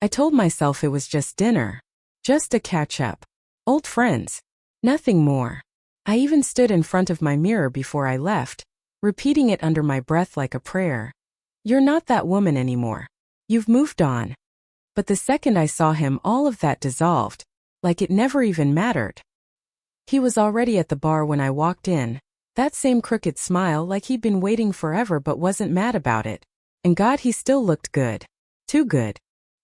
I told myself it was just dinner. Just a catch-up. Old friends. Nothing more. I even stood in front of my mirror before I left, repeating it under my breath like a prayer. You're not that woman anymore. You've moved on. But the second I saw him, all of that dissolved, like it never even mattered. He was already at the bar when I walked in, that same crooked smile like he'd been waiting forever but wasn't mad about it. And God, he still looked good. Too good.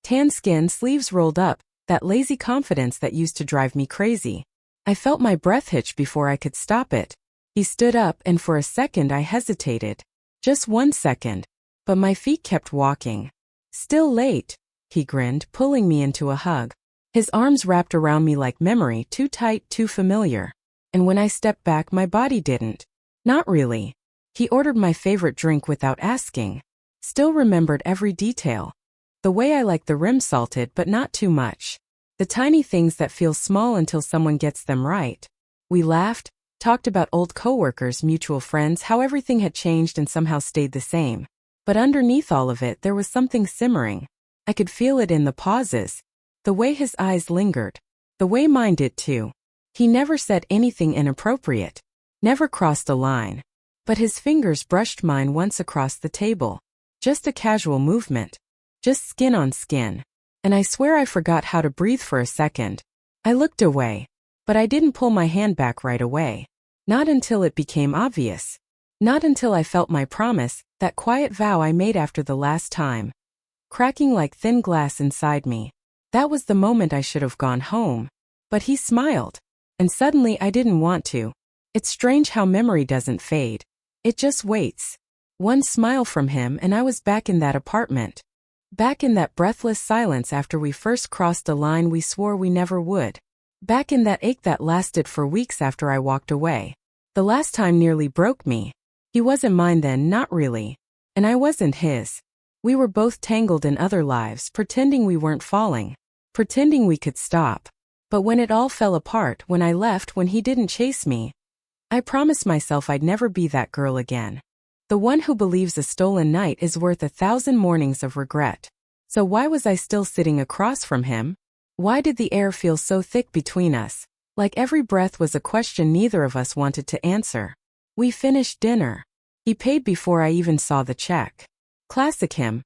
Tan skin, sleeves rolled up, that lazy confidence that used to drive me crazy. I felt my breath hitch before I could stop it. He stood up and for a second I hesitated. Just 1 second. But my feet kept walking. Still late, he grinned, pulling me into a hug. His arms wrapped around me like memory, too tight, too familiar. And when I stepped back, my body didn't. Not really. He ordered my favorite drink without asking. Still remembered every detail. The way I like the rim salted but not too much. The tiny things that feel small until someone gets them right. We laughed, talked about old coworkers, mutual friends, how everything had changed and somehow stayed the same. But underneath all of it there was something simmering. I could feel it in the pauses. The way his eyes lingered. The way mine did too. He never said anything inappropriate. Never crossed a line. But his fingers brushed mine once across the table. Just a casual movement. Just skin on skin. And I swear I forgot how to breathe for a second. I looked away. But I didn't pull my hand back right away. Not until it became obvious. Not until I felt my promise, that quiet vow I made after the last time, cracking like thin glass inside me. That was the moment I should have gone home. But he smiled. And suddenly I didn't want to. It's strange how memory doesn't fade. It just waits. One smile from him and I was back in that apartment. Back in that breathless silence after we first crossed a line we swore we never would. Back in that ache that lasted for weeks after I walked away. The last time nearly broke me. He wasn't mine then, not really. And I wasn't his. We were both tangled in other lives, pretending we weren't falling. Pretending we could stop. But when it all fell apart, when I left, when he didn't chase me, I promised myself I'd never be that girl again. The one who believes a stolen night is worth 1,000 mornings of regret. So why was I still sitting across from him? Why did the air feel so thick between us? Like every breath was a question neither of us wanted to answer. We finished dinner. He paid before I even saw the check. Classic him.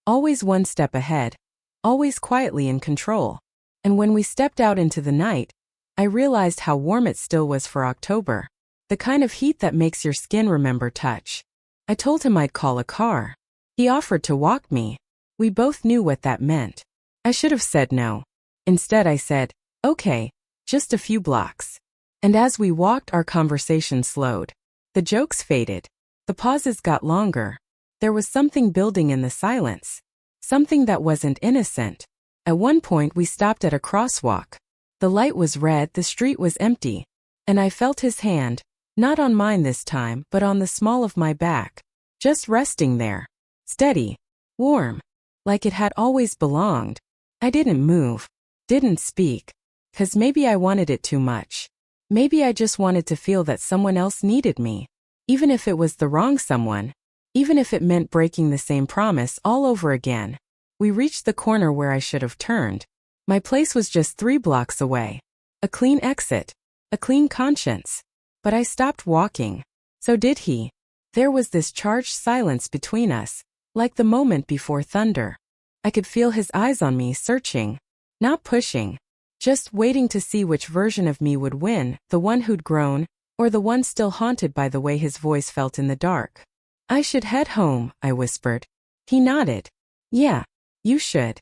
Always one step ahead. Always quietly in control. And when we stepped out into the night, I realized how warm it still was for October. The kind of heat that makes your skin remember touch. I told him I'd call a car. He offered to walk me. We both knew what that meant. I should have said no. Instead I said, okay, just a few blocks. And as we walked our conversation slowed. The jokes faded. The pauses got longer. There was something building in the silence. Something that wasn't innocent. At one point we stopped at a crosswalk. The light was red, the street was empty. And I felt his hand, not on mine this time, but on the small of my back. Just resting there. Steady. Warm. Like it had always belonged. I didn't move. Didn't speak. 'Cause maybe I wanted it too much. Maybe I just wanted to feel that someone else needed me. Even if it was the wrong someone. Even if it meant breaking the same promise all over again. We reached the corner where I should have turned. My place was just 3 blocks away. A clean exit. A clean conscience. But I stopped walking. So did he. There was this charged silence between us. Like the moment before thunder. I could feel his eyes on me, searching. Not pushing. Just waiting to see which version of me would win, the one who'd grown, or the one still haunted by the way his voice felt in the dark. I should head home, I whispered. He nodded. Yeah, you should.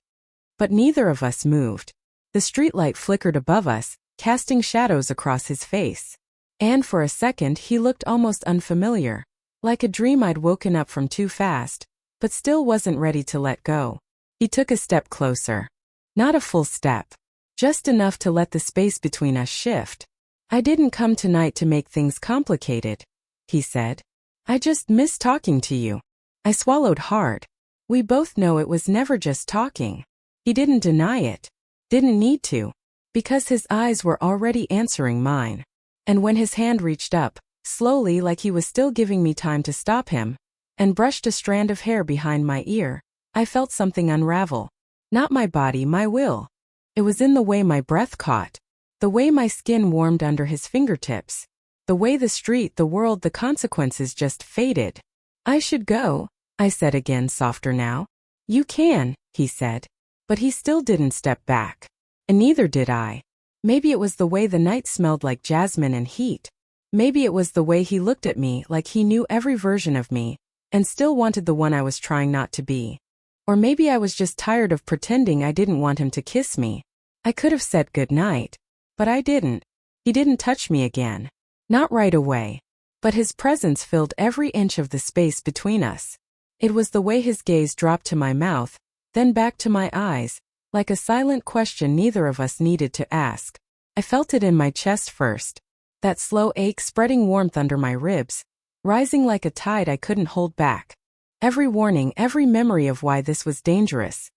But neither of us moved. The streetlight flickered above us, casting shadows across his face. And for a second he looked almost unfamiliar. Like a dream I'd woken up from too fast, but still wasn't ready to let go. He took a step closer. Not a full step. Just enough to let the space between us shift. I didn't come tonight to make things complicated, he said. I just miss talking to you. I swallowed hard. We both know it was never just talking. He didn't deny it. Didn't need to. Because his eyes were already answering mine. And when his hand reached up, slowly like he was still giving me time to stop him, and brushed a strand of hair behind my ear, I felt something unravel. Not my body, my will. It was in the way my breath caught, the way my skin warmed under his fingertips, the way the street, the world, the consequences just faded. I should go, I said again, softer now. You can, he said. But he still didn't step back. And neither did I. Maybe it was the way the night smelled like jasmine and heat. Maybe it was the way he looked at me like he knew every version of me, and still wanted the one I was trying not to be. Or maybe I was just tired of pretending I didn't want him to kiss me. I could have said good night. But I didn't. He didn't touch me again. Not right away. But his presence filled every inch of the space between us. It was the way his gaze dropped to my mouth, then back to my eyes, like a silent question neither of us needed to ask. I felt it in my chest first. That slow ache spreading warmth under my ribs, rising like a tide I couldn't hold back. Every warning, every memory of why this was dangerous.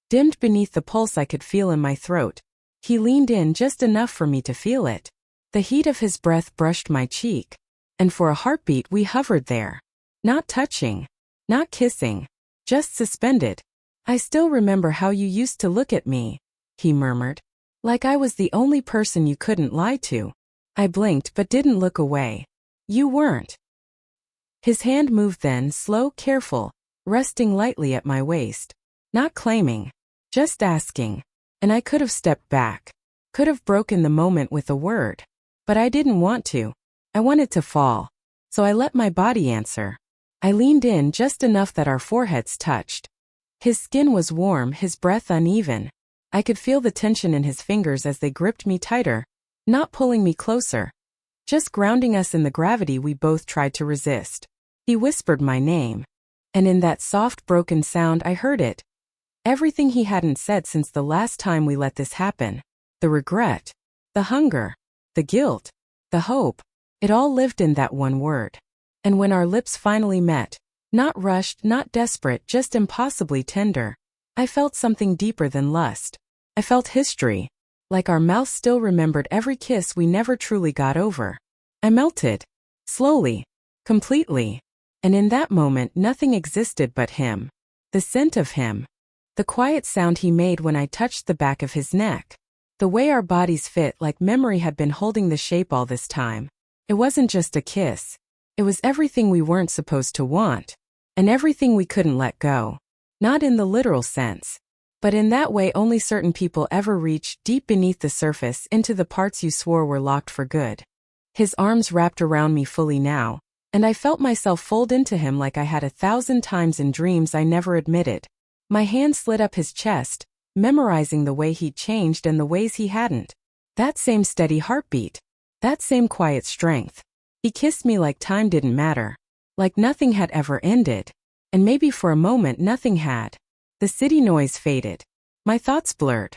Dimmed beneath the pulse I could feel in my throat. He leaned in just enough for me to feel it. The heat of his breath brushed my cheek. And for a heartbeat we hovered there. Not touching. Not kissing. Just suspended. I still remember how you used to look at me, he murmured. Like I was the only person you couldn't lie to. I blinked but didn't look away. You weren't. His hand moved then, slow, careful, resting lightly at my waist. Not claiming. Just asking. And I could have stepped back. Could have broken the moment with a word. But I didn't want to. I wanted to fall. So I let my body answer. I leaned in just enough that our foreheads touched. His skin was warm, his breath uneven. I could feel the tension in his fingers as they gripped me tighter, not pulling me closer, just grounding us in the gravity we both tried to resist. He whispered my name. And in that soft, broken sound I heard it. Everything he hadn't said since the last time we let this happen. The regret. The hunger. The guilt. The hope. It all lived in that one word. And when our lips finally met, not rushed, not desperate, just impossibly tender, I felt something deeper than lust. I felt history. Like our mouths still remembered every kiss we never truly got over. I melted. Slowly. Completely. And in that moment nothing existed but him. The scent of him. The quiet sound he made when I touched the back of his neck. The way our bodies fit, like memory had been holding the shape all this time. It wasn't just a kiss. It was everything we weren't supposed to want. And everything we couldn't let go. Not in the literal sense. But in that way only certain people ever reach, deep beneath the surface, into the parts you swore were locked for good. His arms wrapped around me fully now, and I felt myself fold into him like I had 1,000 times in dreams I never admitted. My hand slid up his chest, memorizing the way he'd changed and the ways he hadn't. That same steady heartbeat. That same quiet strength. He kissed me like time didn't matter. Like nothing had ever ended. And maybe for a moment nothing had. The city noise faded. My thoughts blurred.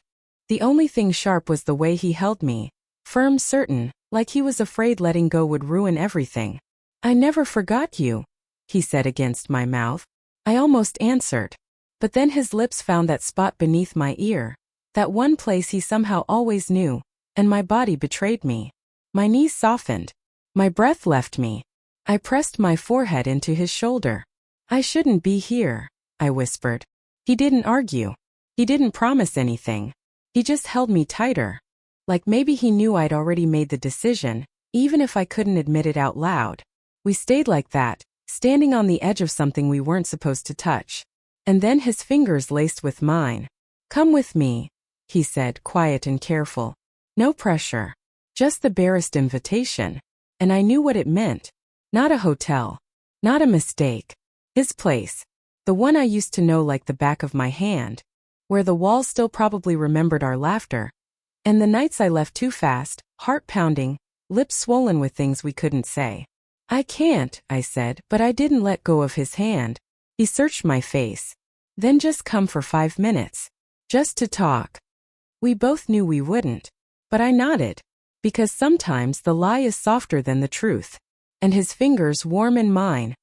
The only thing sharp was the way he held me. Firm, certain, like he was afraid letting go would ruin everything. I never forgot you, he said against my mouth. I almost answered. But then his lips found that spot beneath my ear. That one place he somehow always knew. And my body betrayed me. My knees softened. My breath left me. I pressed my forehead into his shoulder. I shouldn't be here, I whispered. He didn't argue. He didn't promise anything. He just held me tighter. Like maybe he knew I'd already made the decision, even if I couldn't admit it out loud. We stayed like that, standing on the edge of something we weren't supposed to touch. And then his fingers laced with mine. Come with me, he said, quiet and careful. No pressure. Just the barest invitation. And I knew what it meant. Not a hotel. Not a mistake. His place. The one I used to know like the back of my hand. Where the walls still probably remembered our laughter. And the nights I left too fast, heart pounding, lips swollen with things we couldn't say. I can't, I said, but I didn't let go of his hand. He searched my face. Then just come for 5 minutes. Just to talk. We both knew we wouldn't. But I nodded. Because sometimes the lie is softer than the truth. And his fingers, warm in mine,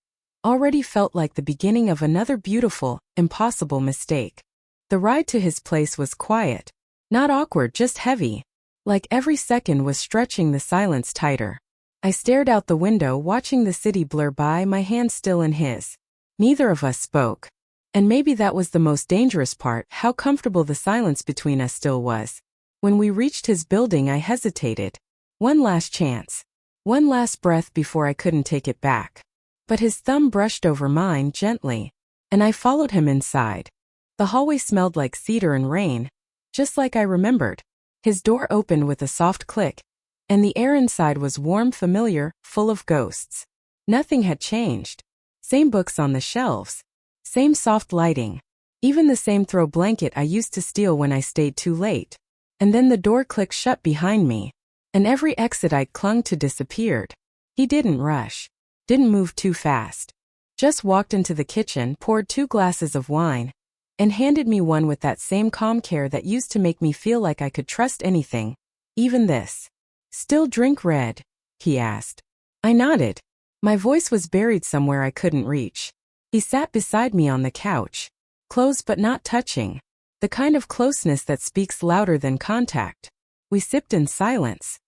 already felt like the beginning of another beautiful, impossible mistake. The ride to his place was quiet. Not awkward, just heavy. Like every second was stretching the silence tighter. I stared out the window, watching the city blur by, my hand still in his. Neither of us spoke. And maybe that was the most dangerous part, how comfortable the silence between us still was. When we reached his building, I hesitated. One last chance. One last breath before I couldn't take it back. But his thumb brushed over mine gently, and I followed him inside. The hallway smelled like cedar and rain, just like I remembered. His door opened with a soft click, and the air inside was warm, familiar, full of ghosts. Nothing had changed. Same books on the shelves. Same soft lighting. Even the same throw blanket I used to steal when I stayed too late. And then the door clicked shut behind me, and every exit I clung to disappeared. He didn't rush. Didn't move too fast. Just walked into the kitchen, poured 2 glasses of wine, and handed me one with that same calm care that used to make me feel like I could trust anything, even this. "Still drink red?" he asked. I nodded. My voice was buried somewhere I couldn't reach. He sat beside me on the couch, close but not touching, the kind of closeness that speaks louder than contact. We sipped in silence.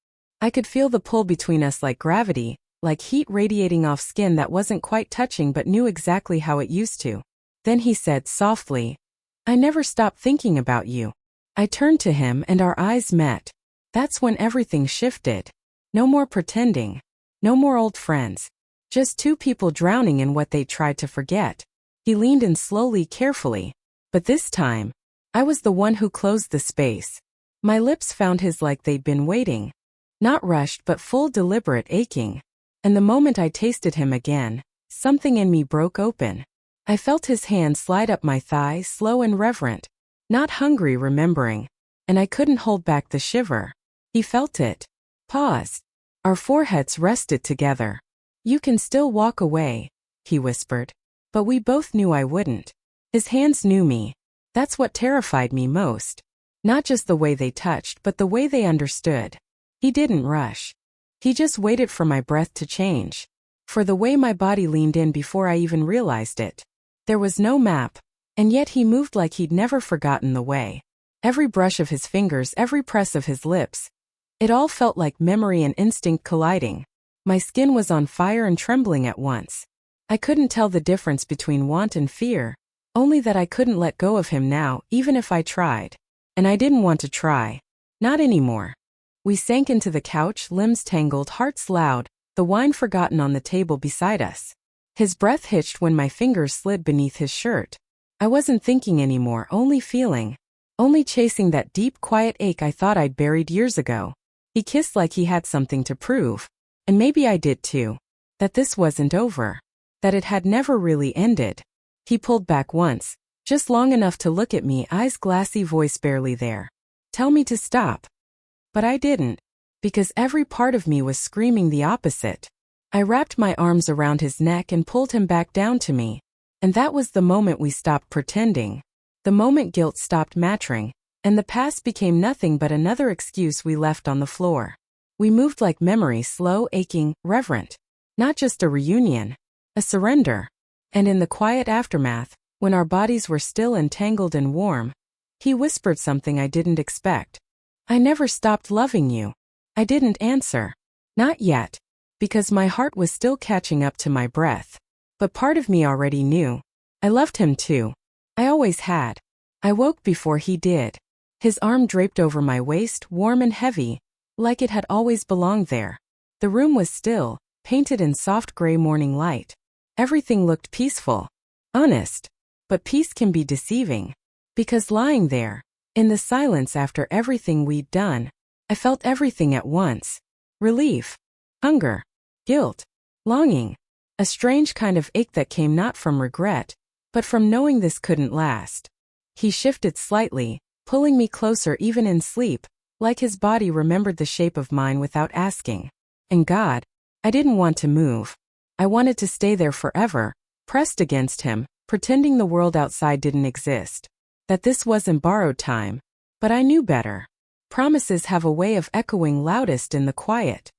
I could feel the pull between us like gravity, like heat radiating off skin that wasn't quite touching but knew exactly how it used to. Then he said softly, "I never stopped thinking about you." I turned to him and our eyes met. That's when everything shifted. No more pretending. No more old friends. Just 2 people drowning in what they tried to forget. He leaned in slowly, carefully. But this time, I was the one who closed the space. My lips found his like they'd been waiting. Not rushed but full, deliberate, aching. And the moment I tasted him again, something in me broke open. I felt his hand slide up my thigh, slow and reverent. Not hungry, remembering. And I couldn't hold back the shiver. He felt it. Paused. Our foreheads rested together. "You can still walk away," he whispered. But we both knew I wouldn't. His hands knew me. That's what terrified me most. Not just the way they touched, but the way they understood. He didn't rush. He just waited for my breath to change. For the way my body leaned in before I even realized it. There was no map, and yet he moved like he'd never forgotten the way. Every brush of his fingers, every press of his lips. It all felt like memory and instinct colliding. My skin was on fire and trembling at once. I couldn't tell the difference between want and fear, only that I couldn't let go of him now, even if I tried. And I didn't want to try. Not anymore. We sank into the couch, limbs tangled, hearts loud, the wine forgotten on the table beside us. His breath hitched when my fingers slid beneath his shirt. I wasn't thinking anymore, only feeling. Only chasing that deep, quiet ache I thought I'd buried years ago. He kissed like he had something to prove. And maybe I did too. That this wasn't over. That it had never really ended. He pulled back once, just long enough to look at me, eyes glassy, voice barely there. Tell me to stop. But I didn't. Because every part of me was screaming the opposite. I wrapped my arms around his neck and pulled him back down to me. And that was the moment we stopped pretending. The moment guilt stopped mattering, and the past became nothing but another excuse we left on the floor. We moved like memory, slow, aching, reverent. Not just a reunion. A surrender. And in the quiet aftermath, when our bodies were still and tangled and warm, he whispered something I didn't expect. "I never stopped loving you." I didn't answer. Not yet. Because my heart was still catching up to my breath. But part of me already knew. I loved him too. I always had. I woke before he did. His arm draped over my waist, warm and heavy, like it had always belonged there. The room was still, painted in soft gray morning light. Everything looked peaceful. Honest. But peace can be deceiving. Because lying there, in the silence after everything we'd done, I felt everything at once. Relief. Hunger. Guilt. Longing. A strange kind of ache that came not from regret, but from knowing this couldn't last. He shifted slightly, pulling me closer even in sleep, like his body remembered the shape of mine without asking. And God, I didn't want to move. I wanted to stay there forever, pressed against him, pretending the world outside didn't exist. That this wasn't borrowed time. But I knew better. Promises have a way of echoing loudest in the quiet.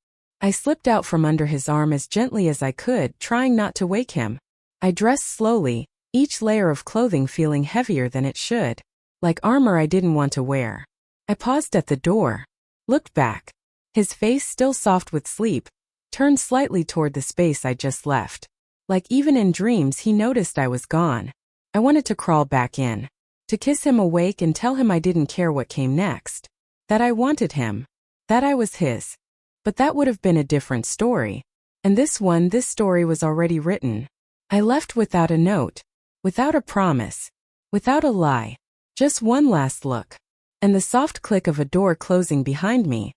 I slipped out from under his arm as gently as I could, trying not to wake him. I dressed slowly, each layer of clothing feeling heavier than it should, like armor I didn't want to wear. I paused at the door, looked back. His face, still soft with sleep, turned slightly toward the space I just left. Like even in dreams he noticed I was gone. I wanted to crawl back in, to kiss him awake and tell him I didn't care what came next, that I wanted him, that I was his. But that would have been a different story. And this story was already written. I left without a note, without a promise, without a lie, just one last look, and the soft click of a door closing behind me.